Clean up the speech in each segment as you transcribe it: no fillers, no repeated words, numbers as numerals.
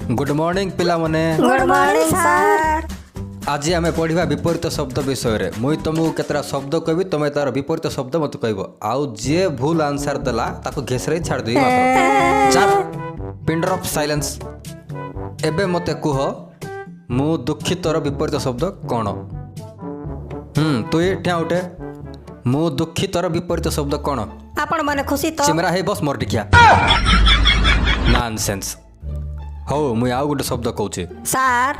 Good morning पिला मने। Good morning sir. आज आम पढ़ा विपरीत शब्द विषय मुई तुमको केतरा शब्द कहबी तुम तार विपरीत शब्द मत कहब आउ जे भूल आंसर देला ताको घेसरे छाड़ देई मात्र। चार पिंडर ऑफ साइलेंस। एबे मते कुह मु दुखितर विपरीत शब्द कौन? तु ठिया उठे। मु दुखितर विपरीत शब्द कौन? आपण माने खुशी तो चिमरा हे बस मोर टिकिया नॉनसेंस। हो मुई आउ गोटे शब्द कहूचे। सर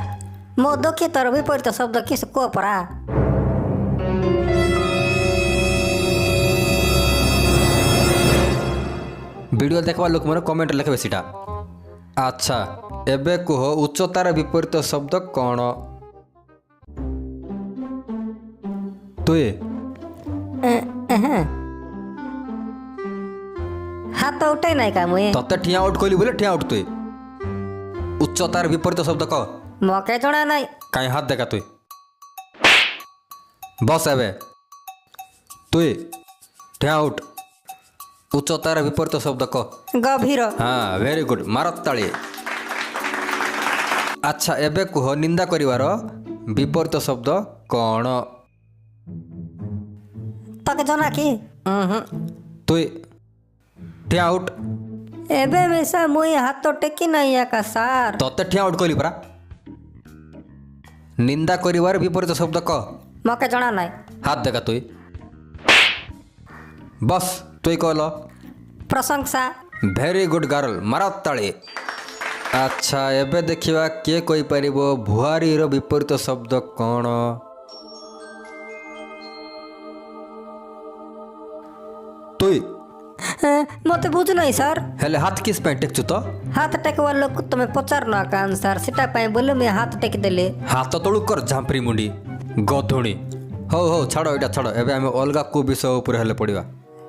मो दुखी तर विपरीत शब्द किस को परा? वीडियो देखवा लोक मैंने कमेंट लिखे सीटा। अच्छा एबे कुह उच्चतार विपरीत शब्द कौन? तुए हाथ तो उठे नहीं का मुए तते ठिया उठ कहली बोले ठिया उठ। तुए उच्चतार विपरीत शब्द कह। मौके जोड़ा नहीं कहीं हाथ देखा तुई बस एबे तुई ठिया उठ। उच्चतार विपरीत शब्द कह। गभीर। हाँ वेरी गुड मारत ताली। अच्छा एबे कुह निंदा करिवार विपरीत शब्द कौन? तक जना की तुई ठिया उठ। एबे मिसा मुई हाथ तो टेकी नहीं है का सर। तते ठिया उठ कहली परा। निंदा करिवार विपरीत शब्द कह। मौके जोड़ा नहीं हाथ देखा तुई बस तुई कहल। प्रशंसा। भेरी गुड गर्ल मारत ताली। अच्छा एबे देखिवा किए कहि परिबो भुआरी रो विपरीत शब्द कौन? तुई मते बुझ नहीं सर। हेले हाथ किस पे टेकचु तो? हाथ टेकवा लोग तुम्हें पचार ना का आंसर सेटा पाए बोले मैं हाथ टेक देले। हाथ तळु कर झांपरी मुंडी गधुणी। हो छाड़ो एटा छाड़ो एबे हम अलगा को विषय ऊपर हेले पड़िवा।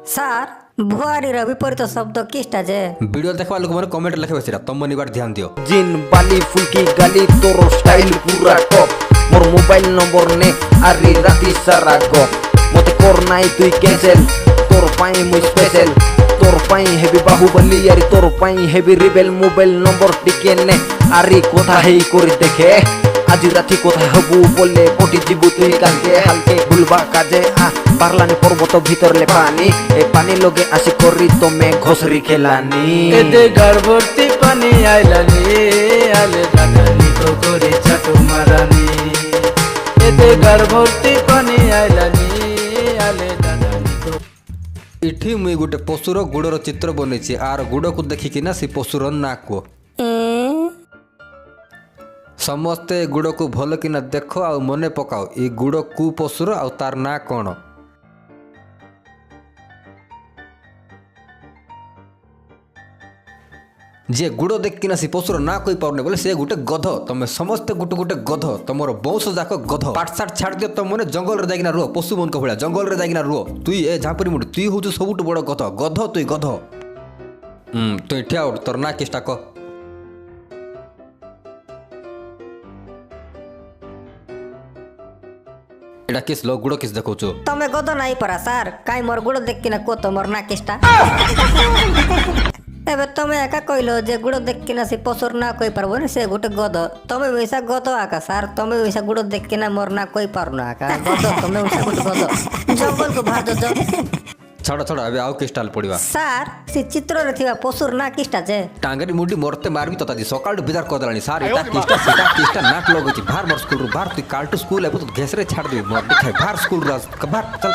सर भुआरी रो विपरीत शब्द किसटा जे? वीडियो देखवा लोग माने कमेंट लिखे बसिरा तुम मनिबार ध्यान दियो। जिन बाली फुलकी गाली तोरो स्टाइल पूरा टॉप मोर मोबाइल नंबर ने आरी राती सारा गप मते कर नाई तुई कैंसिल तोर पाई मु स्पेशल तोर पाई हेवी बाहुबली यारी तोर पाई हेवी रिबेल मोबाइल नंबर टिके ने आरी कोथा हेई करि देखे आज राती कोथा हबु बोले कोटी जीबु तुई कालके हालके भूलबा काजे आ पारलानी पर्वत भीतर ले पानी ए पानी लोगे आसी करी तमे घोसरी खेलानी एदे गर्भवती पानी आइलानी आले दादानी तो करे चाटू मारानी एदे गर्भवती पानी आइलानी आले दादानी तो इठी मुई गोटे पशुर गुड़र चित्र बनैछि आर गुड़ को देखिकिना से पशुर नाक को समस्ते गुड़ को भल किना देख आ मने पकाओ ई गुड़ कु पशुर आ तार ना कौन? जे गुड़ देख किना से पशुर ना कोई पाउने बोले से गोटे गध। तमे समस्ते गोटे गोटे गध तमर वंश जाक गध। पाठशाठ छाड़ दियो तुम मैंने जंगल रे जाइना रुह पशु मन भलिया जंगल रे जाइना रुह। तुई ए झापरी मुंडी तुई होछु सबुठ बड़ गध गध तुई गध। तुई ठिया उठ तोर ना किसटा क? एटा किस लो गुड़ किस देखौछु? तमे गद नहीं परा सर काई मोर गुड़ देख किना को तो मोर ना किसटा। एबे तमे एका कहलो जे गुड़ देख किना से पसुर ना कोई पारबो ने से गोटे गद तमे वैसा गद आका सर तमे वैसा गुड़ देख किना मोर ना कोई पारु ना आका गद तमे वैसा गोटे गद जंगल को भार दो छाड़ छाड़ अबे आउ किस टाल पड़िवा। सर से चित्र रे थिबा पसुर ना किसटा जे? टांगरी मुंडी मरते मारबी तता दी सकाळ बिदार करदलानी सार एटा किसटा सेटा किसटा नाक लगोची भार मोर स्कूल रू भार तू काल्टू स्कूल एबो तो घेसरे छाड़ दे मोर दिखाई भार स्कूल राज भार चल।